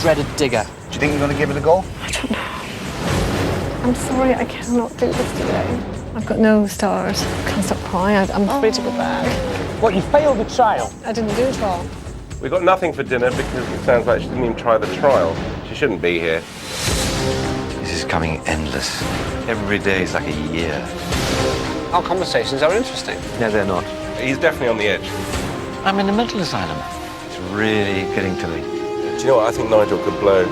dreaded digger. Do you think you're going to give it a go? I don't know. I'm sorry, I cannot do this today. I've got no stars. I can't stop crying. I'm afraid to go back. What, you failed the trial? I didn't do it all. We got nothing for dinner because it sounds like she didn't even try the trial. She shouldn't be here. This is becoming endless. Every day is like a year. Our conversations are interesting. No, they're not. He's definitely on the edge. I'm in a mental asylum. It's really getting to me. Do you know what? I think Nigel could blow.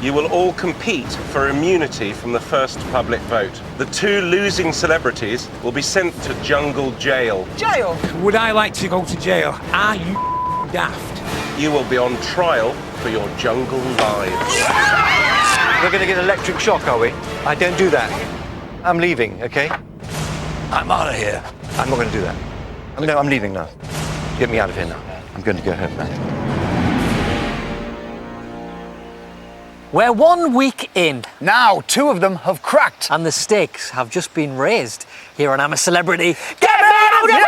You will all compete for immunity from the first public vote. The two losing celebrities will be sent to jungle jail. Jail? Would I like to go to jail? Are you daft? You will be on trial for your jungle lives. We're going to get electric shock, are we? I don't do that. I'm leaving, okay? I'm out of here. I'm not going to do that. No, I'm leaving now. Get me out of here now. I'm going to go home now. We're 1 week in, Now, two of them have cracked. and the stakes have just been raised here on I'm a Celebrity. Get me out of here!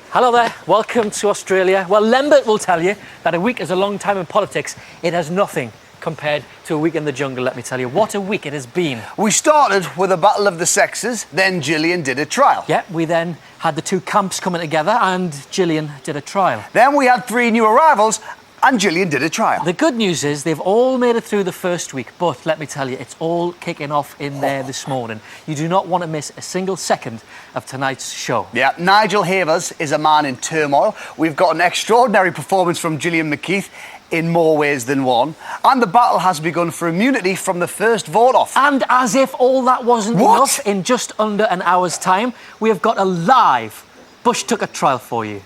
Hello there, welcome to Australia. Well, Lambert will tell you that a week is a long time in politics. It has nothing compared to a week in the jungle, let me tell you. What a week it has been. We started with a battle of the sexes, then Gillian did a trial. Yeah, we then had the two camps coming together and Gillian did a trial. Then we had three new arrivals, and Gillian did a trial. The good news is they've all made it through the first week, but let me tell you, it's all kicking off in there this morning. You do not want to miss a single second of tonight's show. Yeah, Nigel Havers is a man in turmoil. We've got an extraordinary performance from Gillian McKeith in more ways than one. And the battle has begun for immunity from the first vote off. And as if all that wasn't enough, in just under an hour's time, we have got a live Bush Tucker trial for you.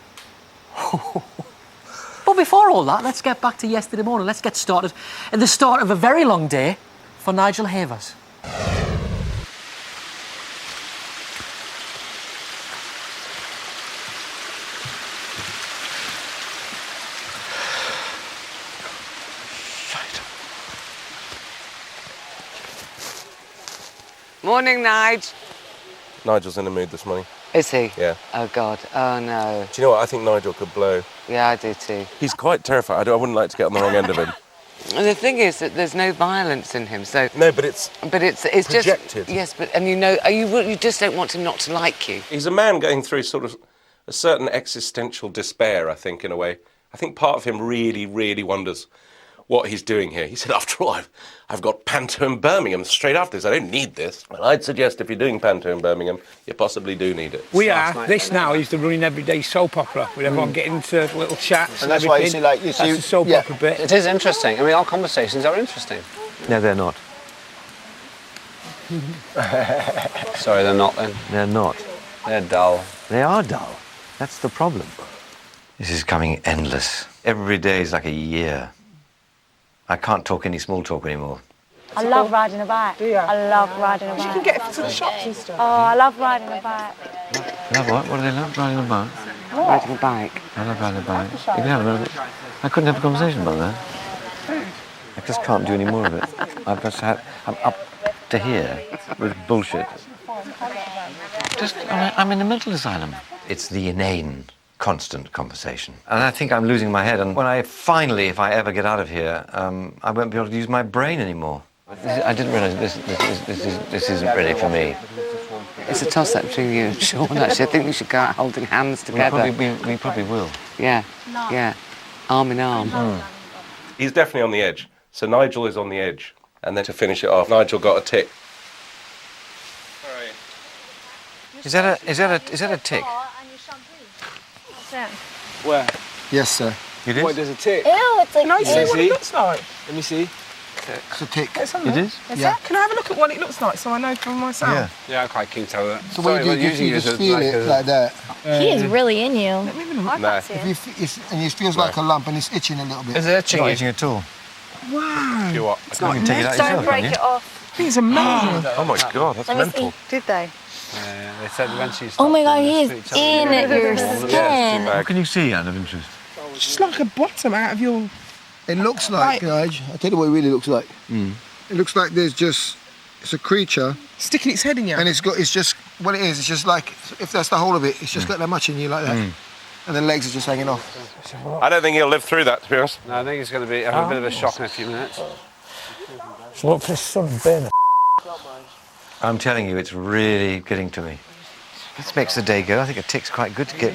But before all that, let's get back to yesterday morning. Let's get started at the start of a very long day for Nigel Havers. Morning, Nige. Nigel's in the mood this morning. Is he? Yeah. Oh, God. Oh, no. Do you know what? I think Nigel could blow. Yeah, I do too. He's quite terrified. I wouldn't like to get on the wrong end of him. And the thing is that there's no violence in him, so... No, but it's just... projected. Yes, but... And you know, you just don't want him not to like you. He's a man going through sort of a certain existential despair, I think, in a way. I think part of him really, really wonders what he's doing here. He said, after all, I've got Panto in Birmingham straight after this. I don't need this. Well, I'd suggest if you're doing Panto in Birmingham, you possibly do need it. We are. This now is the running everyday soap opera with everyone getting into little chats And that's why you everything. see, like, you see... That's the soap opera bit. It is interesting. I mean, our conversations are interesting. No, they're not. Sorry, they're not, then. They're not. They're dull. They are dull. That's the problem. This is becoming endless. Every day is like a year. I can't talk any small talk anymore. I love riding a bike. Do you? I love riding a bike. You can get to the shops and stuff. Oh, I love riding a bike. Love what? What do they love? Riding a bike? Riding a bike. I love riding a bike. You can have a bit of it. I couldn't have a conversation about that. I just can't do any more of it. I'm up to here with bullshit. I'm in a mental asylum. It's the inane, constant conversation. And I think I'm losing my head. And when I finally, if I ever get out of here, I won't be able to use my brain anymore. I didn't realise this isn't really for me. It's a toss-up between you and Sean, actually. I think we should go out holding hands together. We probably will. Yeah, yeah. Arm in arm. He's definitely on the edge. So Nigel is on the edge. And then to finish it off, Nigel got a tick. Is that a tick? Where? Yes, sir. You did? What, there's a tick? Ew, it's like... Can I see what see? it looks like? Let me see. It's a tick. It is? Yeah. Can I have a look at what it looks like so I know for myself? Yeah. Yeah, I'm quite keen to have that. So what you do, you just feel it like that. He is really in you. No. If you and it feels like a lump and it's itching a little bit. Is it itching? Not itching at all. Wow. You what? You can take it out yourself, can't you? off. I think it's amazing. Oh my God, that's mental. Did they? Yeah, they said when she Oh my God, he is in your skin. What can you see out of interest? It's just like a bottom out of your... It looks like, Nige, I'll tell you what it really looks like. It looks like it's a creature. Sticking its head in you. And it's just, what it is, it's just like, if that's the whole of it, it's just got that much in you like that. And the legs are just hanging off. I don't think he'll live through that, to be honest. No, I think he's going to have a bit of a shock in a few minutes. So what for son of Ben? I'm telling you, it's really getting to me. This makes the day go. I think a tick's quite good to get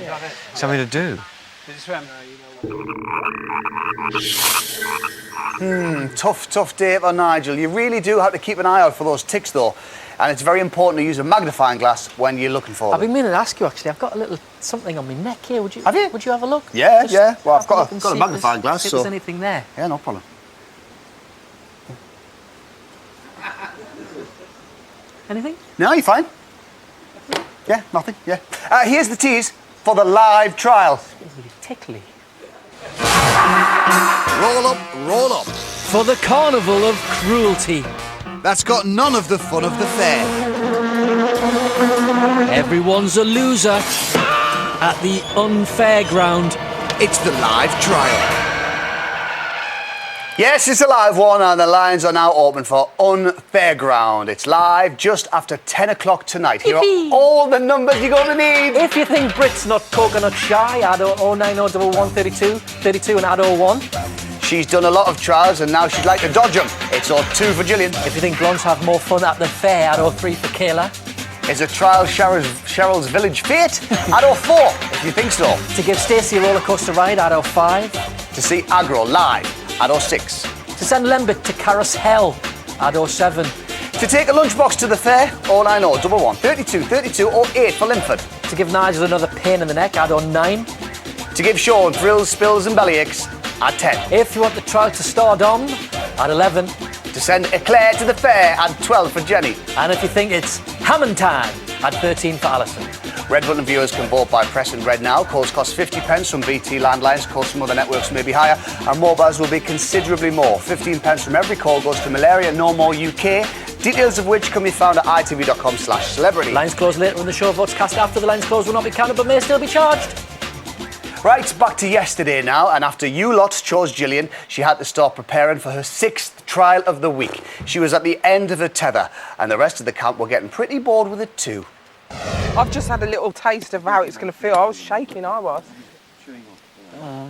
something to do. Tough day for Nigel. You really do have to keep an eye out for those ticks, though. And it's very important to use a magnifying glass when you're looking for them. I've been meaning to ask you, actually. I've got a little something on my neck here. Would you have a look? Yeah, Just yeah. Well, I've have got look a and got a see magnifying glass, see if so... there's anything there. Yeah, no problem. Anything? No, you're fine. Yeah, nothing, yeah. Here's the tease for the live trial. It's really tickly. Roll up, roll up. For the carnival of cruelty. That's got none of the fun of the fair. Everyone's a loser at the unfair ground. It's the live trial. Yes, it's a live one, and the lines are now open for Unfair Ground. It's live just after 10 o'clock tonight. Here are all the numbers you're going to need. If you think Brit's not coconut shy, add 0901132 32 and add 01. She's done a lot of trials, and now she'd like to dodge them. It's 02 for Gillian. If you think blondes have more fun at the fair, add 03 for Kayla. Is a trial Cheryl's Village Fate? Add 04, if you think so. To give Stacey a roller coaster ride, add 05. To see Agro live, add 06. To send Lembit to Carousel, add 07. To take a lunchbox to the fair, 090 11 32 32 or 8 for Linford. To give Nigel another pain in the neck, add 09. To give Sean thrills, spills and bellyaches, add 10. If you want the trial to stardom, add 11. To send Eclair to the fair, add 12 for Jenny. And if you think it's Hammond time, add 13 for Alison. Red Button viewers can vote by pressing red now. Calls cost 50p from BT landlines. Calls from other networks may be higher. And mobiles will be considerably more. 15p from every call goes to Malaria No More UK. Details of which can be found at itv.com/celebrity. Lines close later in the show. Votes cast after the lines close will not be counted but may still be charged. Right, back to yesterday now, and after you lots chose Gillian, she had to start preparing for her 6th trial of the week. She was at the end of her tether, and the rest of the camp were getting pretty bored with it too. I've just had a little taste of how it's going to feel. I was shaking, I was.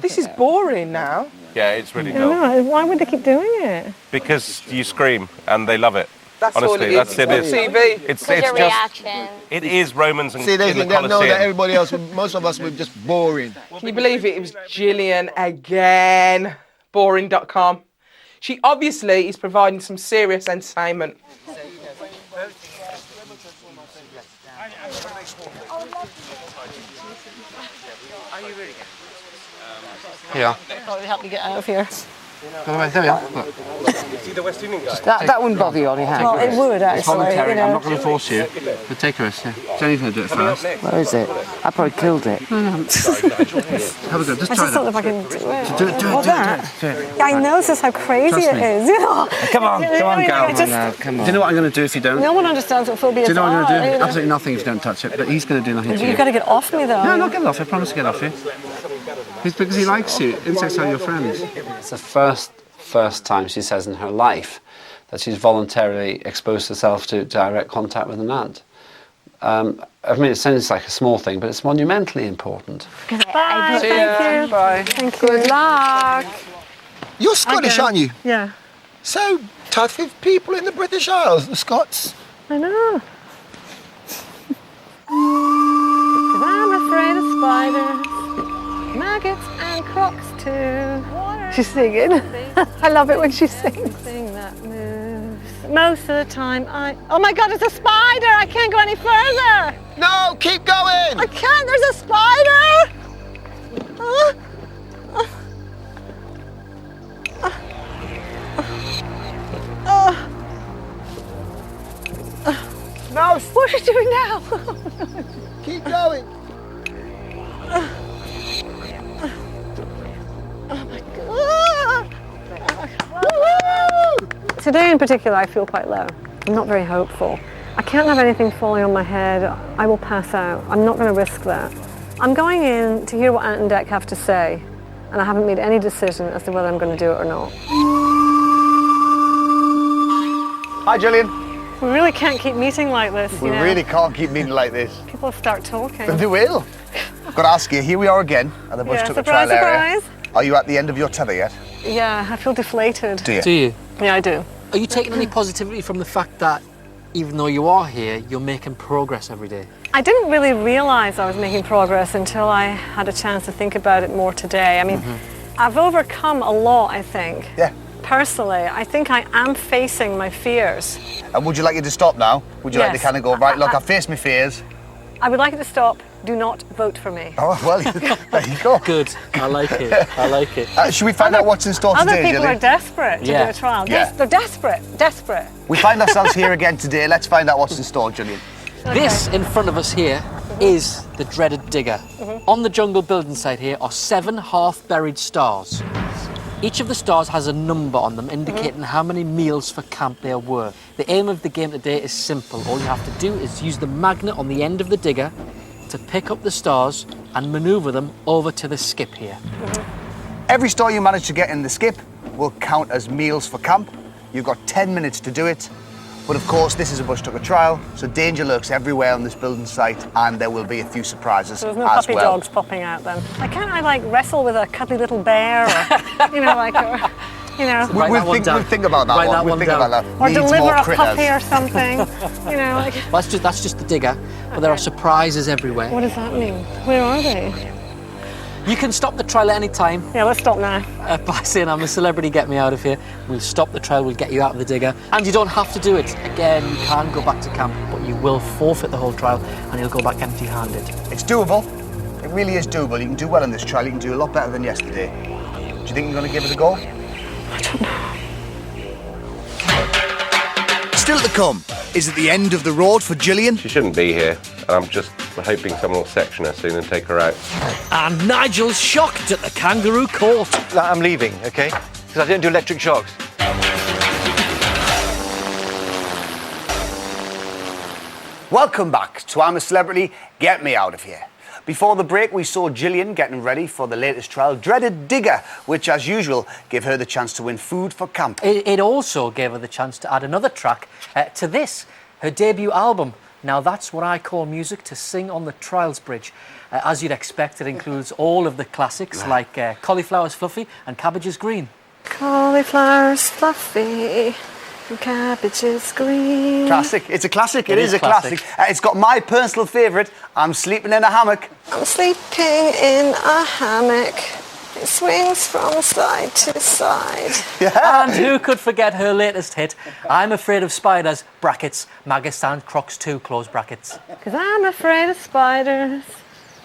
This is boring now. Yeah, it's really I dull. know. Why would they keep doing it? Because you scream and they love it. That's Honestly, all it is. that's it. It's on TV. It's Your just. reaction. It is Romans and See, they in the think they know that Colosseum. everybody else, most of us, were just boring. Can you believe it? It was Gillian again. Boring.com. She obviously is providing some serious entertainment. Yeah. Thought it'd help you get out of here. There we are. Look. See the West Indian guy? That wouldn't bother you on your hand. Well, it would It's actually. voluntary. You know. I'm not going to force you. But take a risk. Yeah. Jenny's going to do it first. Where is it? I probably killed it. Have a go, just I try just that. thought if I can do it. Do it, What, that? do it. Yeah, I know this is how crazy Trust it me. is. You know. Come on, You know, come on, I mean, girl. I just- No, come Do on. you know what I'm going to do if you don't? No one understands what phobias Do you know what I'm are. going to do? you know. Absolutely nothing if you don't touch it. But he's going to do nothing to you. You've got to get off me though. No, not get off. I promise to get off you. It's because he likes you. Insects are your friends. It's the first time she says in her life that she's voluntarily exposed herself to direct contact with an ant. I mean, it sounds like a small thing, but it's monumentally important. Bye. See ya. Thank you. Bye. Thank you. Good luck. You're Scottish, aren't you? Yeah. So tough with people in the British Isles, the Scots. I know. 'Cause I'm afraid of spiders, maggots and crocs too. She's singing. I love it when she sings. That moves. Most of the time oh my God, it's a spider! I can't go any further! No, keep going! I can't, there's a spider! No, What's she doing now? keep going. Today in particular, I feel quite low. I'm not very hopeful. I can't have anything falling on my head. I will pass out. I'm not going to risk that. I'm going in to hear what Ant and Dec have to say, and I haven't made any decision as to whether I'm going to do it or not. Hi, Gillian. We really can't keep meeting like this, We you know. really can't keep meeting like this. People start talking. They will. Got to ask you, here we are again at the Bush Yeah, Tucker surprise, trial area. surprise. Are you at the end of your tether yet? Yeah, I feel deflated. Do you? Do you? Yeah, I do. Are you taking any positivity from the fact that even though you are here, you're making progress every day? I didn't really realise I was making progress until I had a chance to think about it more today. I mean, I've overcome a lot, I think. Yeah. Personally, I think I am facing my fears. And would you like it to stop now? Would you like to Yes. kind of go, right, look, I faced my fears. I would like it to stop. Do not vote for me. Oh, well, there you go. Good. I like it. I like it. Should we find out what's in store Other today, people Gillian? are desperate to Yeah. do a trial. Yeah. They're desperate, desperate. We find ourselves here again today. Let's find out what's in store, Gillian. This in front of us here is the dreaded digger. On the jungle building site here are 7 half-buried stars. Each of the stars has a number on them indicating how many meals for camp there were. The aim of the game today is simple. All you have to do is use the magnet on the end of the digger to pick up the stars and manoeuvre them over to the skip here. Every star you manage to get in the skip will count as meals for camp. You've got 10 minutes to do it. But of course, this is a Bush Tucker trial, so danger lurks everywhere on this building site, and there will be a few surprises There's no as puppy well. dogs popping out then. Why can't I like wrestle with a cuddly little bear or, you know, like, or, you know, Write that one down. We'll think about that Write one. that We'll one think down. about that. or Needs deliver more a critters. puppy or something. You know, like, Well, that's just the digger, but there are surprises everywhere. what does that mean? Where are they? You can stop the trial at any time Yeah, let's stop now. by saying I'm a celebrity, get me out of here. We'll stop the trial, we'll get you out of the digger. And you don't have to do it. Again, you can go back to camp, but you will forfeit the whole trial and you'll go back empty-handed. It's doable. It really is doable. You can do well in this trial. You can do a lot better than yesterday. Do you think you're going to give it a go? I don't know. Still to come. Is it the end of the road for Gillian? She shouldn't be here, and I'm just hoping someone will section her soon and take her out. And Nigel's shocked at the kangaroo court. I'm leaving, okay? Because I don't do electric shocks. Welcome back to I'm a Celebrity, Get Me Out of Here. Before the break, we saw Gillian getting ready for the latest trial, Dreaded Digger, which, as usual, gave her the chance to win food for camp. It also gave her the chance to add another track to this, her debut album. Now that's what I call music to sing on the trials bridge. As you'd expect, it includes all of the classics like Cauliflower's Fluffy and Cabbage's Green. Cauliflower's fluffy and cabbage is green. Classic. It's a classic. It is is a classic. It's got my personal favourite, I'm Sleeping in a Hammock. I'm sleeping in a hammock. It swings from side to side. And who could forget her latest hit, I'm Afraid of Spiders, brackets, maggots and crocs too, close brackets. Because I'm afraid of spiders,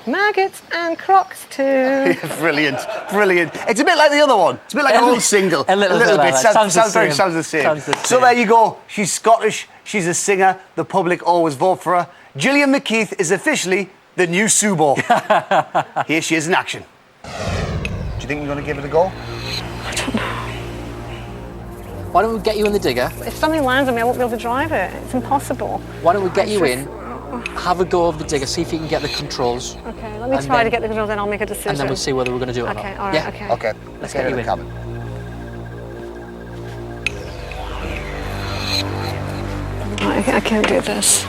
maggots and crocs too. Brilliant, brilliant. It's a bit like the other one. It's a bit like an old single. A little bit like that. Sounds the same. Sounds the same. Sounds the So same. there you go. She's Scottish. She's a singer. The public always vote for her. Gillian McKeith is officially the new Subo. Here she is in action. Do you think you're going to give it a go? Why don't we get you in the digger? If something lands on me, I won't be able to drive it. It's impossible. Why don't we get you in, have a go of the digger, see if you can get the controls, Okay, let me And try then- to get the control, then I'll make a decision. and then we'll see whether we're going to do it or Okay, not. all right, Yeah? okay. Okay, Let's get get in you the in. cabin. I can't do this.